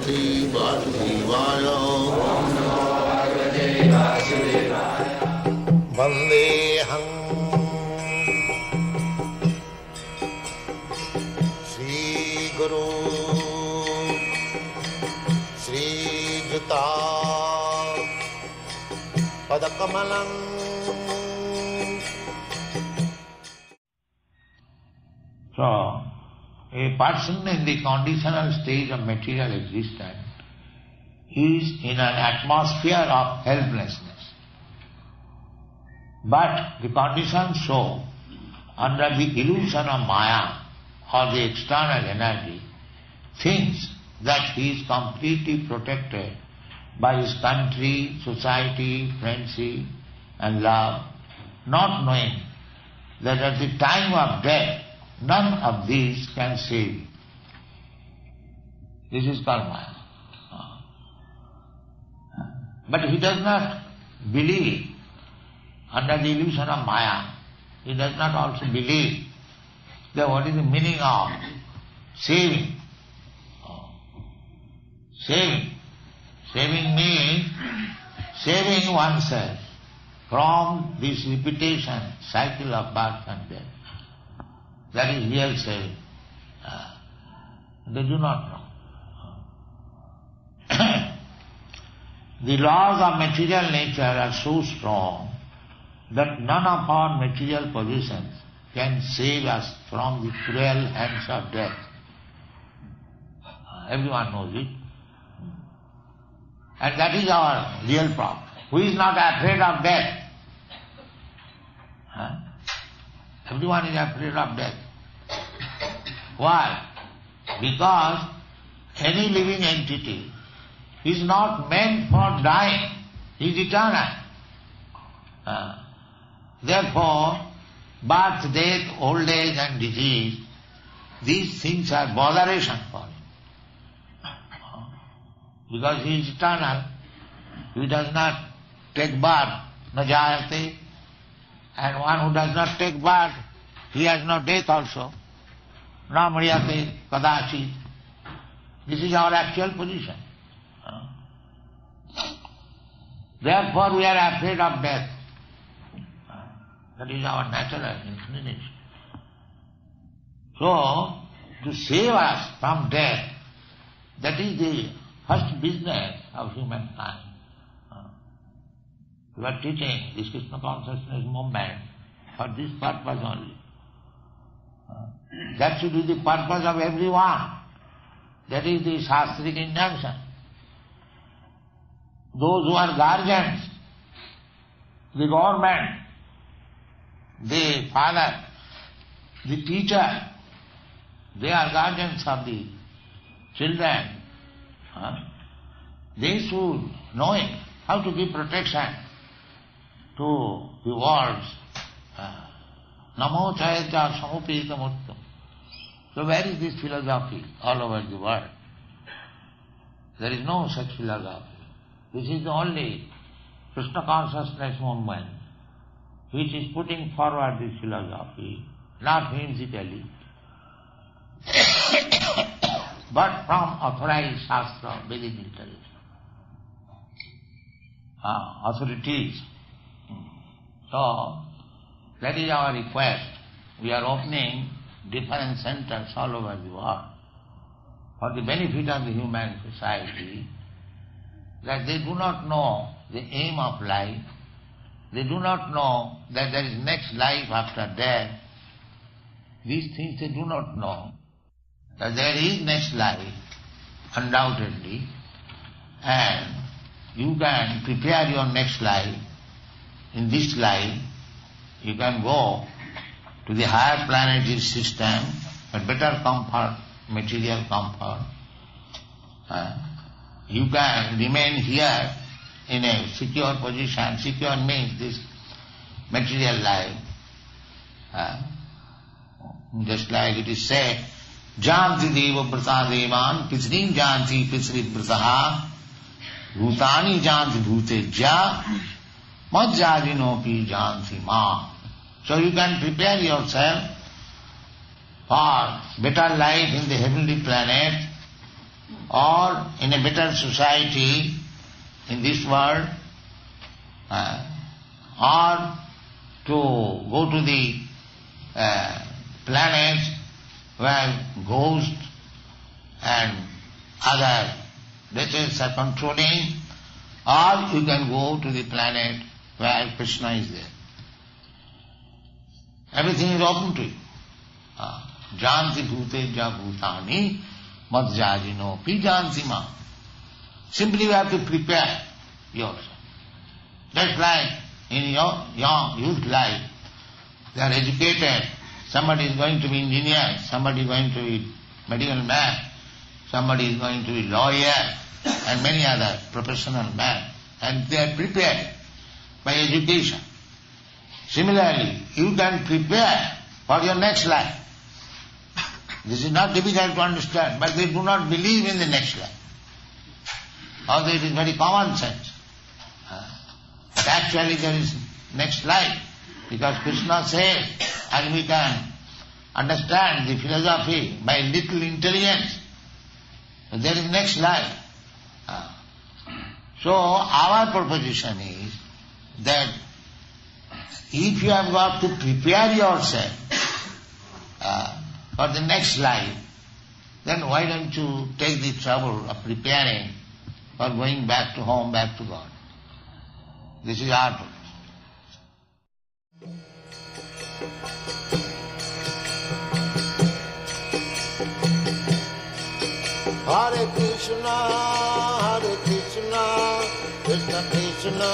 Bhagavate Vasudevaya. Vandeham Shri Guru Shri Juta Padakamalam. So, a person in the conditional stage of material existence is in an atmosphere of helplessness. But the conditioned soul, under the illusion of Maya or the external energy, thinks that he is completely protected by his country, society, friendship and love, not knowing that at the time of death, none of these can save you. This is called Maya. But he does not believe, under the illusion of Maya, he does not also believe that what is the meaning of saving. Saving. Saving means saving oneself from this repetition, cycle of birth and death. That is real saving. They do not know. The laws of material nature are so strong that none of our material possessions can save us from the cruel hands of death. Everyone knows it. And that is our real problem. Who is not afraid of death? Everyone is afraid of death. Why? Because any living entity is not meant for dying. He is eternal. Therefore, birth, death, old age and disease, these things are botheration for him. Because he is eternal, he does not take birth, na jayate. And one who does not take birth, he has no death also. Na mriyate kadachit. This is our actual position. Therefore we are afraid of death. That is our natural inclination. So, to save us from death, that is the first business of humankind. We are teaching this Krishna consciousness movement for this purpose only. That should be the purpose of everyone. That is the Shastric injunction. Those who are guardians, the government, the father, the teacher, they are guardians of the children. They should know how to give protection to the worlds. Namo chayatya samupitamuttam. So where is this philosophy all over the world? There is no such philosophy. This is the only Krishna consciousness movement which is putting forward this philosophy, not whimsically, but from authorized Shastra, Vedic literature, authorities. So, that is our request. We are opening different centers all over the world for the benefit of the human society, that they do not know the aim of life, they do not know that there is next life after death. These things they do not know, that there is next life, undoubtedly, and you can prepare your next life. In this life, you can go to the higher planetary system, but better comfort, material comfort. You can remain here in a secure position. Secure means this material life. Just like it is said, Janti deva vrata devan, pisrin janti pisrit vrataha, bhutani janti bhuteja, majjajinopi janti ma. So you can prepare yourself for better life in the heavenly planet or in a better society in this world, or to go to the planets where ghosts and other deities are controlling, or you can go to the planet where Krishna is there. Everything is open to you. Janti bhuteja bhutani madhyajino pi janti ma. Simply you have to prepare yourself. Just like in your young youth life, they are educated. Somebody is going to be engineer, somebody is going to be medical man, somebody is going to be lawyer, and many other professional men. And they are prepared by education. Similarly, you can prepare for your next life. This is not difficult to understand, but they do not believe in the next life. Although it is very common sense. But actually there is next life, because Krishna says, and we can understand the philosophy by little intelligence, there is next life. So our proposition is that if you have got to prepare yourself for the next life, then why don't you take the trouble of preparing for going back to home, back to God? This is our proposition. Hare Krishna, Krishna Krishna